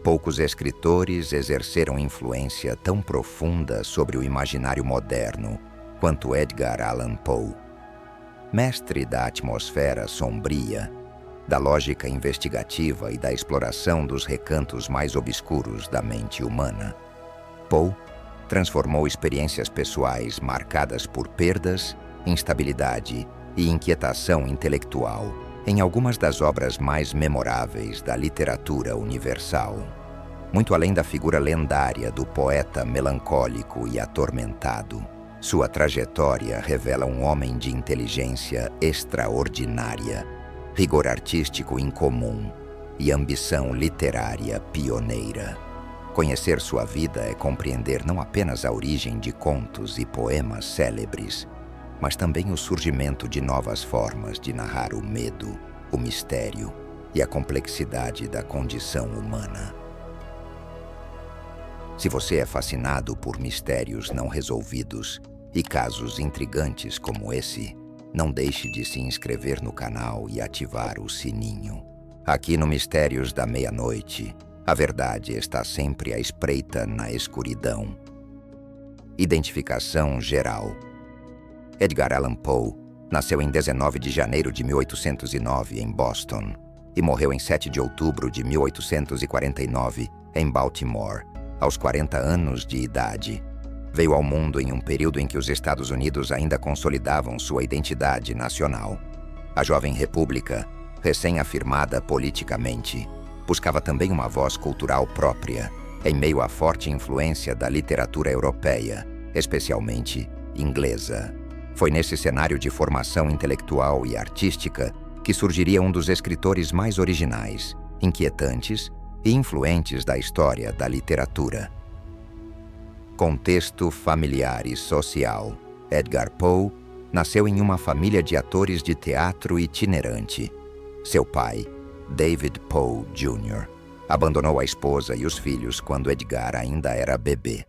Poucos escritores exerceram influência tão profunda sobre o imaginário moderno quanto Edgar Allan Poe. Mestre da atmosfera sombria, da lógica investigativa e da exploração dos recantos mais obscuros da mente humana, Poe transformou experiências pessoais marcadas por perdas, instabilidade e inquietação intelectual em algumas das obras mais memoráveis da literatura universal. Muito além da figura lendária do poeta melancólico e atormentado, sua trajetória revela um homem de inteligência extraordinária, rigor artístico incomum e ambição literária pioneira. Conhecer sua vida é compreender não apenas a origem de contos e poemas célebres, mas também o surgimento de novas formas de narrar o medo, o mistério e a complexidade da condição humana. Se você é fascinado por mistérios não resolvidos e casos intrigantes como esse, não deixe de se inscrever no canal e ativar o sininho. Aqui no Mistérios da Meia-Noite, a verdade está sempre à espreita na escuridão. Identificação geral. Edgar Allan Poe nasceu em 19 de janeiro de 1809 em Boston e morreu em 7 de outubro de 1849 em Baltimore, aos 40 anos de idade. Veio ao mundo em um período em que os Estados Unidos ainda consolidavam sua identidade nacional. A jovem república, recém-afirmada politicamente, buscava também uma voz cultural própria, em meio à forte influência da literatura europeia, especialmente inglesa. Foi nesse cenário de formação intelectual e artística que surgiria um dos escritores mais originais, inquietantes e influentes da história da literatura. Contexto familiar e social. Edgar Poe nasceu em uma família de atores de teatro itinerante. Seu pai, David Poe Jr., abandonou a esposa e os filhos quando Edgar ainda era bebê.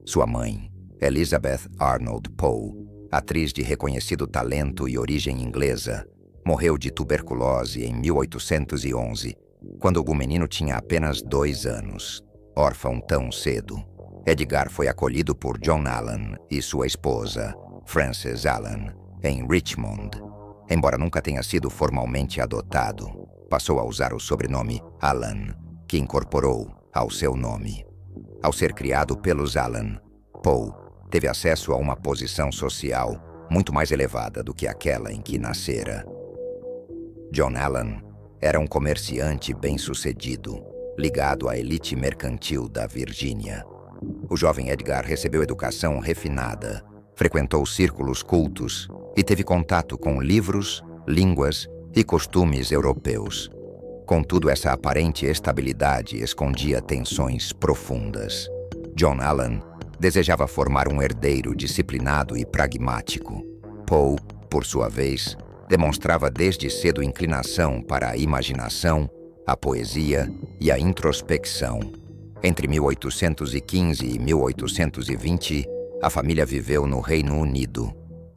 Sua mãe, Elizabeth Arnold Poe, atriz de reconhecido talento e origem inglesa, morreu de tuberculose em 1811, quando o menino tinha apenas 2 anos. Órfão tão cedo, Edgar foi acolhido por John Allan e sua esposa, Frances Allan, em Richmond. Embora nunca tenha sido formalmente adotado, passou a usar o sobrenome Allan, que incorporou ao seu nome. Ao ser criado pelos Allan, Poe teve acesso a uma posição social muito mais elevada do que aquela em que nascera. John Allan era um comerciante bem-sucedido, ligado à elite mercantil da Virgínia. O jovem Edgar recebeu educação refinada, frequentou círculos cultos e teve contato com livros, línguas e costumes europeus. Contudo, essa aparente estabilidade escondia tensões profundas. John Allan desejava formar um herdeiro disciplinado e pragmático. Poe, por sua vez, demonstrava desde cedo inclinação para a imaginação, a poesia e a introspecção. Entre 1815 e 1820, a família viveu no Reino Unido.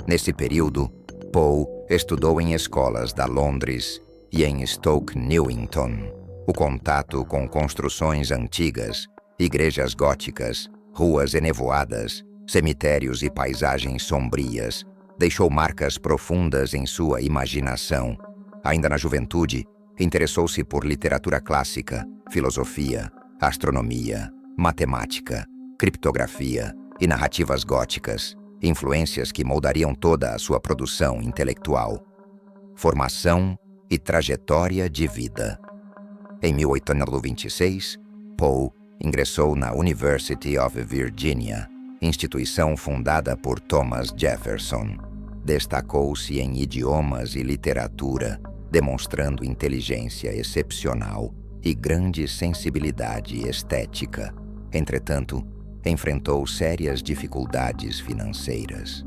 Nesse período, Poe estudou em escolas da Londres e em Stoke Newington. O contato com construções antigas, igrejas góticas, ruas enevoadas, cemitérios e paisagens sombrias deixou marcas profundas em sua imaginação. Ainda na juventude, interessou-se por literatura clássica, filosofia, astronomia, matemática, criptografia e narrativas góticas, influências que moldariam toda a sua produção intelectual. Formação e trajetória de vida. Em 1826, Poe ingressou na University of Virginia, instituição fundada por Thomas Jefferson. Destacou-se em idiomas e literatura, demonstrando inteligência excepcional e grande sensibilidade estética. Entretanto, enfrentou sérias dificuldades financeiras.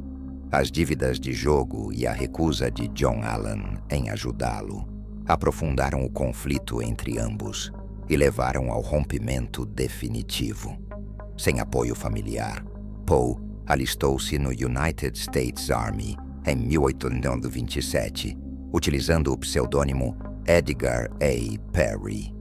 As dívidas de jogo e a recusa de John Allan em ajudá-lo aprofundaram o conflito entre ambos e levaram ao rompimento definitivo. Sem apoio familiar, Poe alistou-se no United States Army em 1827, utilizando o pseudônimo Edgar A. Perry.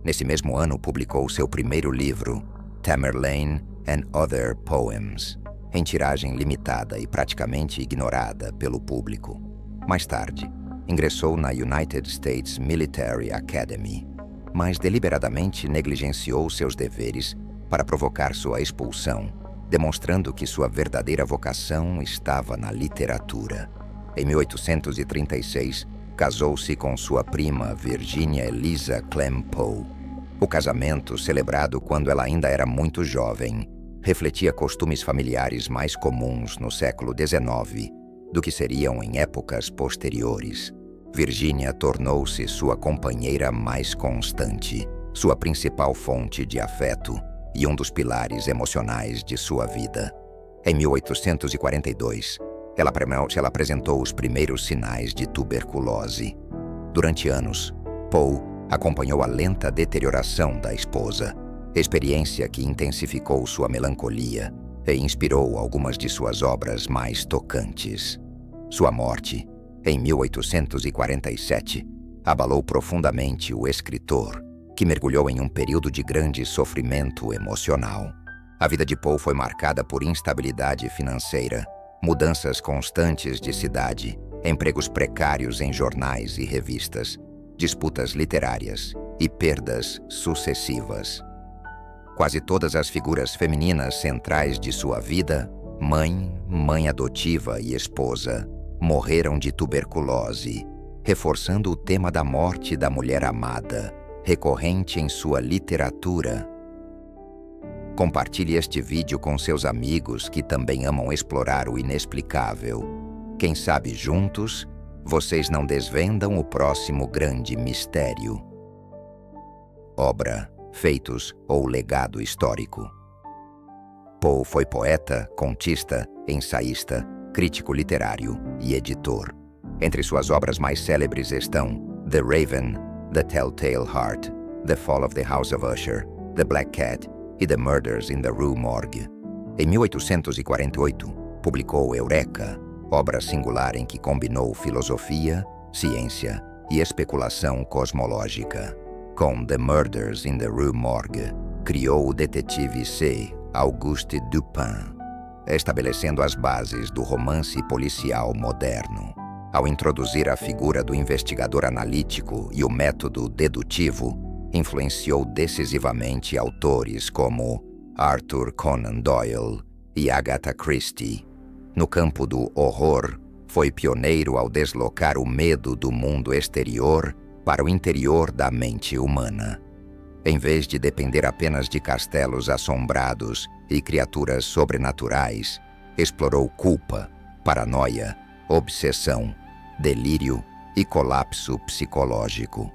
Nesse mesmo ano, publicou seu primeiro livro, Tamerlane and Other Poems, em tiragem limitada e praticamente ignorada pelo público. Mais tarde, ingressou na United States Military Academy, mas deliberadamente negligenciou seus deveres para provocar sua expulsão, demonstrando que sua verdadeira vocação estava na literatura. Em 1836, casou-se com sua prima Virginia Eliza Clem Poe. O casamento, celebrado quando ela ainda era muito jovem, refletia costumes familiares mais comuns no século XIX do que seriam em épocas posteriores. Virginia tornou-se sua companheira mais constante, sua principal fonte de afeto e um dos pilares emocionais de sua vida. Em 1842, ela apresentou os primeiros sinais de tuberculose. Durante anos, Poe acompanhou a lenta deterioração da esposa, experiência que intensificou sua melancolia e inspirou algumas de suas obras mais tocantes. Sua morte, em 1847, abalou profundamente o escritor, que mergulhou em um período de grande sofrimento emocional. A vida de Poe foi marcada por instabilidade financeira, mudanças constantes de cidade, empregos precários em jornais e revistas, disputas literárias e perdas sucessivas. Quase todas as figuras femininas centrais de sua vida, mãe adotiva e esposa, morreram de tuberculose, reforçando o tema da morte da mulher amada, recorrente em sua literatura. Compartilhe este vídeo com seus amigos que também amam explorar o inexplicável. Quem sabe juntos, vocês não desvendam o próximo grande mistério. Obra, feitos ou legado histórico. Poe foi poeta, contista, ensaísta, crítico literário e editor. Entre suas obras mais célebres estão The Raven, The Telltale Heart, The Fall of the House of Usher, The Black Cat e The Murders in the Rue Morgue. Em 1848, publicou Eureka, obra singular em que combinou filosofia, ciência e especulação cosmológica. Com The Murders in the Rue Morgue, criou o detetive C. Auguste Dupin, estabelecendo as bases do romance policial moderno. Ao introduzir a figura do investigador analítico e o método dedutivo, influenciou decisivamente autores como Arthur Conan Doyle e Agatha Christie. No campo do horror, foi pioneiro ao deslocar o medo do mundo exterior para o interior da mente humana. Em vez de depender apenas de castelos assombrados e criaturas sobrenaturais, explorou culpa, paranoia, obsessão, delírio e colapso psicológico.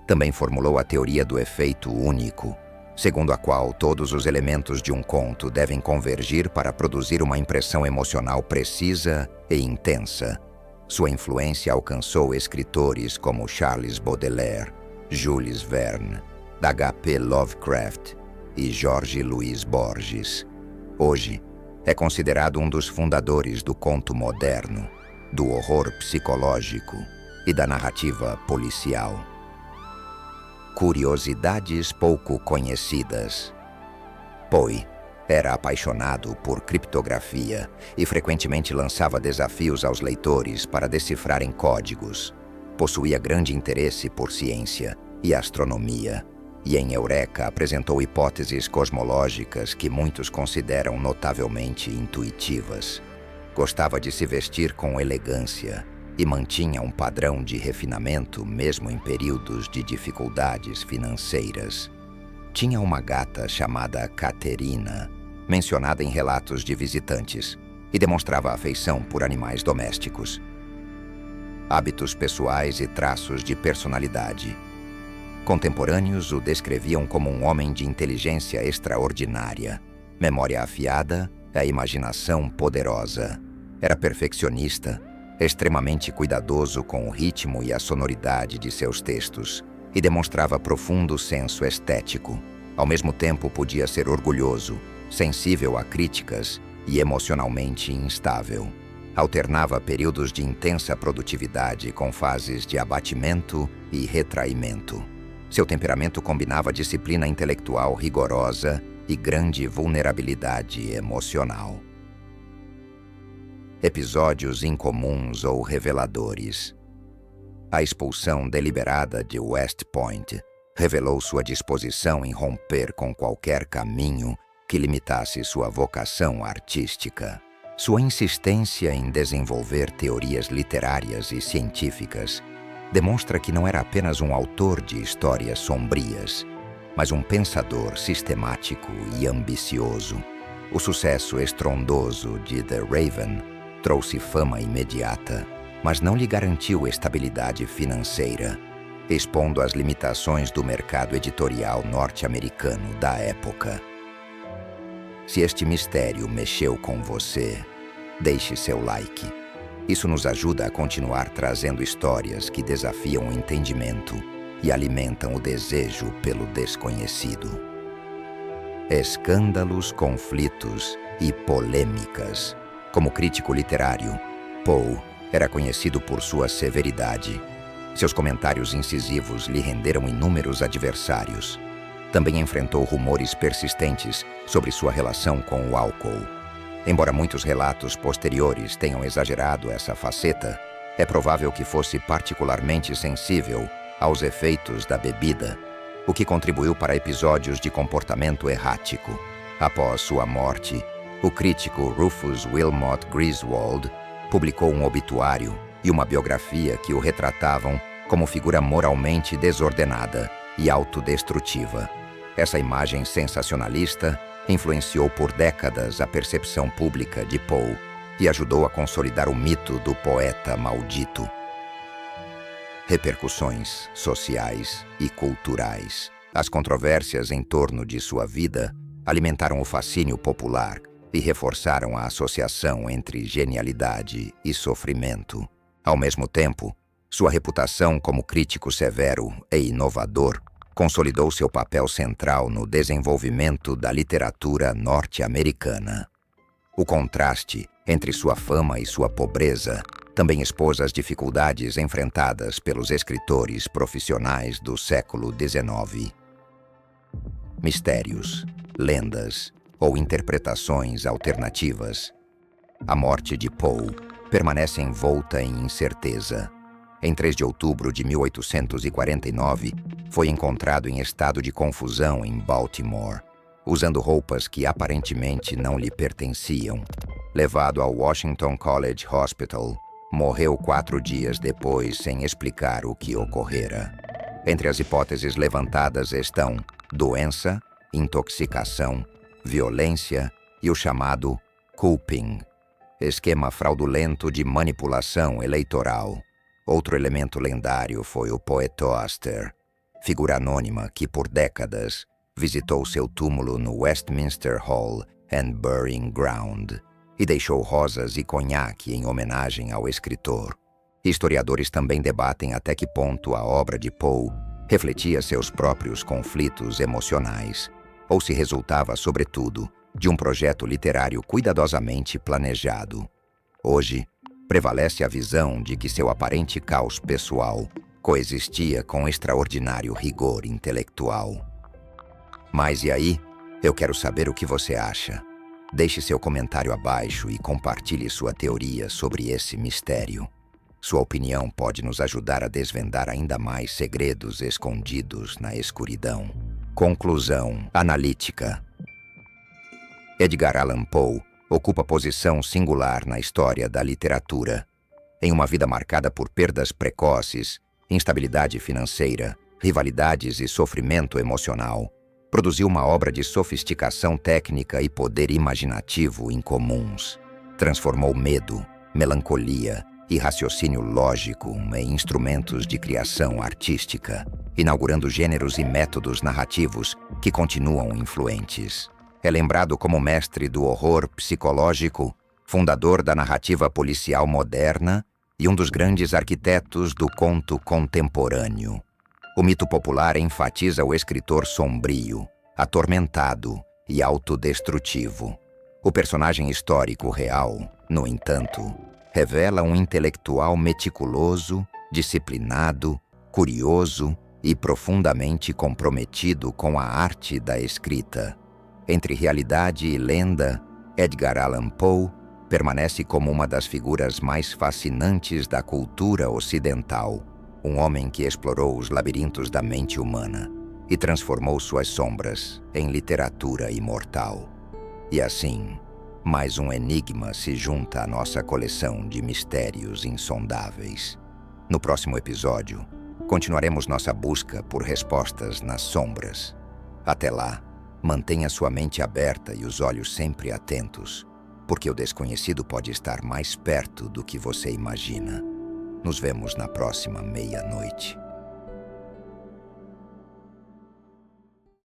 Também formulou a teoria do efeito único, segundo a qual todos os elementos de um conto devem convergir para produzir uma impressão emocional precisa e intensa. Sua influência alcançou escritores como Charles Baudelaire, Jules Verne, H.P. Lovecraft e Jorge Luis Borges. Hoje, é considerado um dos fundadores do conto moderno, do horror psicológico e da narrativa policial. Curiosidades pouco conhecidas. Poe era apaixonado por criptografia e frequentemente lançava desafios aos leitores para decifrarem códigos. Possuía grande interesse por ciência e astronomia, e em Eureka apresentou hipóteses cosmológicas que muitos consideram notavelmente intuitivas. Gostava de se vestir com elegância e mantinha um padrão de refinamento mesmo em períodos de dificuldades financeiras. Tinha uma gata chamada Caterina, mencionada em relatos de visitantes, e demonstrava afeição por animais domésticos. Hábitos pessoais e traços de personalidade. Contemporâneos o descreviam como um homem de inteligência extraordinária, memória afiada e imaginação poderosa. Era perfeccionista, extremamente cuidadoso com o ritmo e a sonoridade de seus textos, e demonstrava profundo senso estético. Ao mesmo tempo, podia ser orgulhoso, sensível a críticas e emocionalmente instável. Alternava períodos de intensa produtividade com fases de abatimento e retraimento. Seu temperamento combinava disciplina intelectual rigorosa e grande vulnerabilidade emocional. Episódios incomuns ou reveladores. A expulsão deliberada de West Point revelou sua disposição em romper com qualquer caminho que limitasse sua vocação artística. Sua insistência em desenvolver teorias literárias e científicas demonstra que não era apenas um autor de histórias sombrias, mas um pensador sistemático e ambicioso. O sucesso estrondoso de The Raven trouxe fama imediata, mas não lhe garantiu estabilidade financeira, expondo as limitações do mercado editorial norte-americano da época. Se este mistério mexeu com você, deixe seu like. Isso nos ajuda a continuar trazendo histórias que desafiam o entendimento e alimentam o desejo pelo desconhecido. Escândalos, conflitos e polêmicas. Como crítico literário, Poe era conhecido por sua severidade. Seus comentários incisivos lhe renderam inúmeros adversários. Também enfrentou rumores persistentes sobre sua relação com o álcool. Embora muitos relatos posteriores tenham exagerado essa faceta, é provável que fosse particularmente sensível aos efeitos da bebida, o que contribuiu para episódios de comportamento errático. Após sua morte, o crítico Rufus Wilmot Griswold publicou um obituário e uma biografia que o retratavam como figura moralmente desordenada e autodestrutiva. Essa imagem sensacionalista influenciou por décadas a percepção pública de Poe e ajudou a consolidar o mito do poeta maldito. Repercussões sociais e culturais. As controvérsias em torno de sua vida alimentaram o fascínio popular e reforçaram a associação entre genialidade e sofrimento. Ao mesmo tempo, sua reputação como crítico severo e inovador consolidou seu papel central no desenvolvimento da literatura norte-americana. O contraste entre sua fama e sua pobreza também expôs as dificuldades enfrentadas pelos escritores profissionais do século XIX. Mistérios, lendas ou interpretações alternativas. A morte de Poe permanece envolta em incerteza. Em 3 de outubro de 1849, foi encontrado em estado de confusão em Baltimore, usando roupas que aparentemente não lhe pertenciam. Levado ao Washington College Hospital, morreu 4 dias depois sem explicar o que ocorrera. Entre as hipóteses levantadas estão doença, intoxicação, violência e o chamado culping, esquema fraudulento de manipulação eleitoral. Outro elemento lendário foi o Poetoaster, figura anônima que por décadas visitou seu túmulo no Westminster Hall and Burying Ground e deixou rosas e conhaque em homenagem ao escritor. Historiadores também debatem até que ponto a obra de Poe refletia seus próprios conflitos emocionais, ou se resultava, sobretudo, de um projeto literário cuidadosamente planejado. Hoje, prevalece a visão de que seu aparente caos pessoal coexistia com extraordinário rigor intelectual. Mas e aí? Eu quero saber o que você acha. Deixe seu comentário abaixo e compartilhe sua teoria sobre esse mistério. Sua opinião pode nos ajudar a desvendar ainda mais segredos escondidos na escuridão. Conclusão analítica. Edgar Allan Poe ocupa posição singular na história da literatura. Em uma vida marcada por perdas precoces, instabilidade financeira, rivalidades e sofrimento emocional, produziu uma obra de sofisticação técnica e poder imaginativo incomuns. Transformou medo, melancolia e raciocínio lógico em instrumentos de criação artística, inaugurando gêneros e métodos narrativos que continuam influentes. É lembrado como mestre do horror psicológico, fundador da narrativa policial moderna e um dos grandes arquitetos do conto contemporâneo. O mito popular enfatiza o escritor sombrio, atormentado e autodestrutivo. O personagem histórico real, no entanto, revela um intelectual meticuloso, disciplinado, curioso e profundamente comprometido com a arte da escrita. Entre realidade e lenda, Edgar Allan Poe permanece como uma das figuras mais fascinantes da cultura ocidental, um homem que explorou os labirintos da mente humana e transformou suas sombras em literatura imortal. E assim, mais um enigma se junta à nossa coleção de mistérios insondáveis. No próximo episódio, continuaremos nossa busca por respostas nas sombras. Até lá, mantenha sua mente aberta e os olhos sempre atentos, porque o desconhecido pode estar mais perto do que você imagina. Nos vemos na próxima meia-noite.